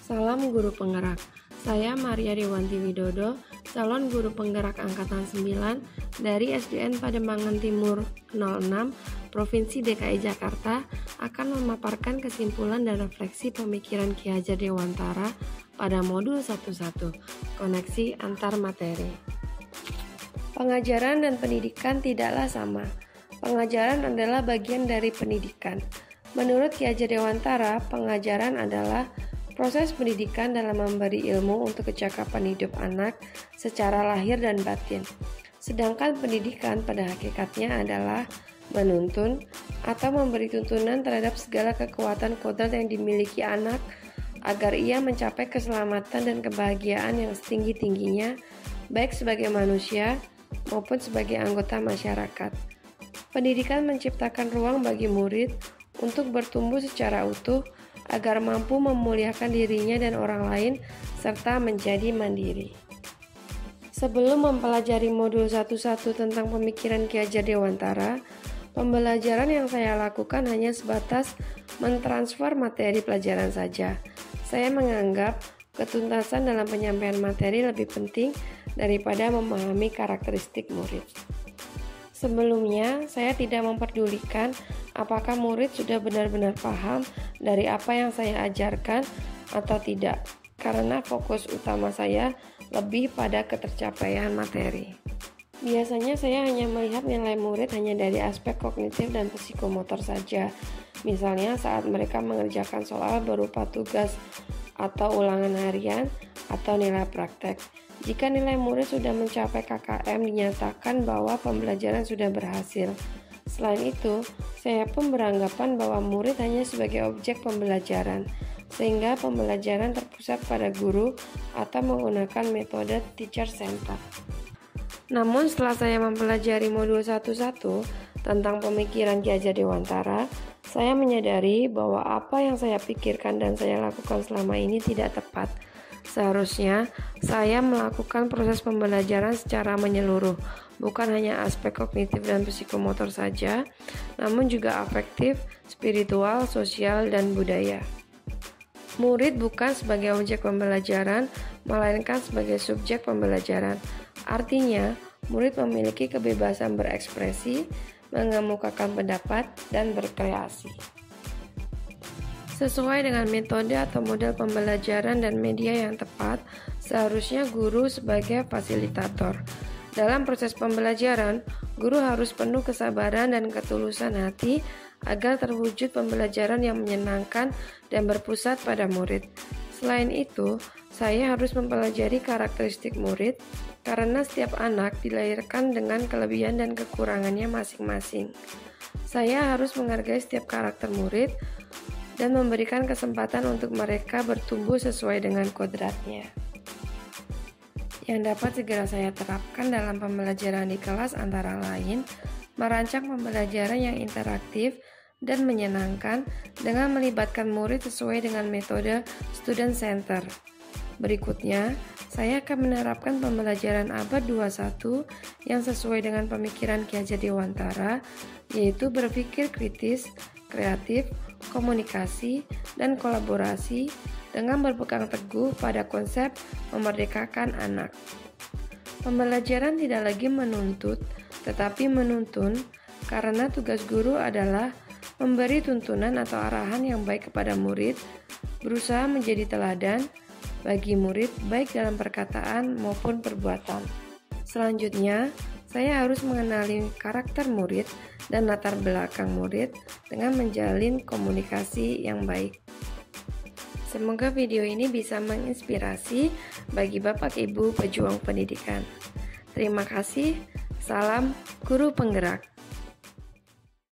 Salam Guru Penggerak. Saya Maria Dewanti Widodo, calon guru penggerak angkatan 9 dari SDN Pademangan Timur 06, Provinsi DKI Jakarta, akan memaparkan kesimpulan dan refleksi pemikiran Ki Hajar Dewantara pada modul 11, koneksi antar materi. Pengajaran dan pendidikan tidaklah sama. Pengajaran adalah bagian dari pendidikan. Menurut Ki Hajar Dewantara, pengajaran adalah proses pendidikan dalam memberi ilmu untuk kecakapan hidup anak secara lahir dan batin. Sedangkan pendidikan pada hakikatnya adalah menuntun atau memberi tuntunan terhadap segala kekuatan kodrat yang dimiliki anak agar ia mencapai keselamatan dan kebahagiaan yang setinggi-tingginya, baik sebagai manusia maupun sebagai anggota masyarakat. Pendidikan menciptakan ruang bagi murid untuk bertumbuh secara utuh agar mampu memuliakan dirinya dan orang lain serta menjadi mandiri. Sebelum mempelajari modul 11 tentang pemikiran Ki Hajar Dewantara, pembelajaran yang saya lakukan hanya sebatas mentransfer materi pelajaran saja. Saya menganggap ketuntasan dalam penyampaian materi lebih penting daripada memahami karakteristik murid. Sebelumnya, saya tidak memperdulikan apakah murid sudah benar-benar paham dari apa yang saya ajarkan atau tidak, karena fokus utama saya lebih pada ketercapaian materi. Biasanya saya hanya melihat nilai murid hanya dari aspek kognitif dan psikomotor saja. Misalnya saat mereka mengerjakan soal berupa tugas atau ulangan harian atau nilai praktek. Jika nilai murid sudah mencapai KKM, dinyatakan bahwa pembelajaran sudah berhasil. Selain itu, saya pun beranggapan bahwa murid hanya sebagai objek pembelajaran, sehingga pembelajaran terpusat pada guru atau menggunakan metode teacher center. Namun setelah saya mempelajari modul 11 tentang pemikiran Ki Hajar Dewantara, saya menyadari bahwa apa yang saya pikirkan dan saya lakukan selama ini tidak tepat. Seharusnya saya melakukan proses pembelajaran secara menyeluruh, bukan hanya aspek kognitif dan psikomotor saja, namun juga afektif, spiritual, sosial, dan budaya. Murid bukan sebagai objek pembelajaran, melainkan sebagai subjek pembelajaran. Artinya, murid memiliki kebebasan berekspresi, mengemukakan pendapat, dan berkreasi. Sesuai dengan metode atau model pembelajaran dan media yang tepat, seharusnya guru sebagai fasilitator. Dalam proses pembelajaran, guru harus penuh kesabaran dan ketulusan hati agar terwujud pembelajaran yang menyenangkan dan berpusat pada murid. Selain itu, saya harus mempelajari karakteristik murid karena setiap anak dilahirkan dengan kelebihan dan kekurangannya masing-masing. Saya harus menghargai setiap karakter murid dan memberikan kesempatan untuk mereka bertumbuh sesuai dengan kodratnya. Yang dapat segera saya terapkan dalam pembelajaran di kelas antara lain, merancang pembelajaran yang interaktif dan menyenangkan dengan melibatkan murid sesuai dengan metode student center. Berikutnya, saya akan menerapkan pembelajaran abad 21 yang sesuai dengan pemikiran Ki Hajar Dewantara, yaitu berpikir kritis, kreatif, komunikasi, dan kolaborasi dengan berpegang teguh pada konsep memerdekakan anak. Pembelajaran tidak lagi menuntut, tetapi menuntun, karena tugas guru adalah memberi tuntunan atau arahan yang baik kepada murid, berusaha menjadi teladan bagi murid baik dalam perkataan maupun perbuatan. Selanjutnya, saya harus mengenali karakter murid dan latar belakang murid dengan menjalin komunikasi yang baik. Semoga video ini bisa menginspirasi bagi Bapak Ibu pejuang pendidikan. Terima kasih. Salam Guru Penggerak.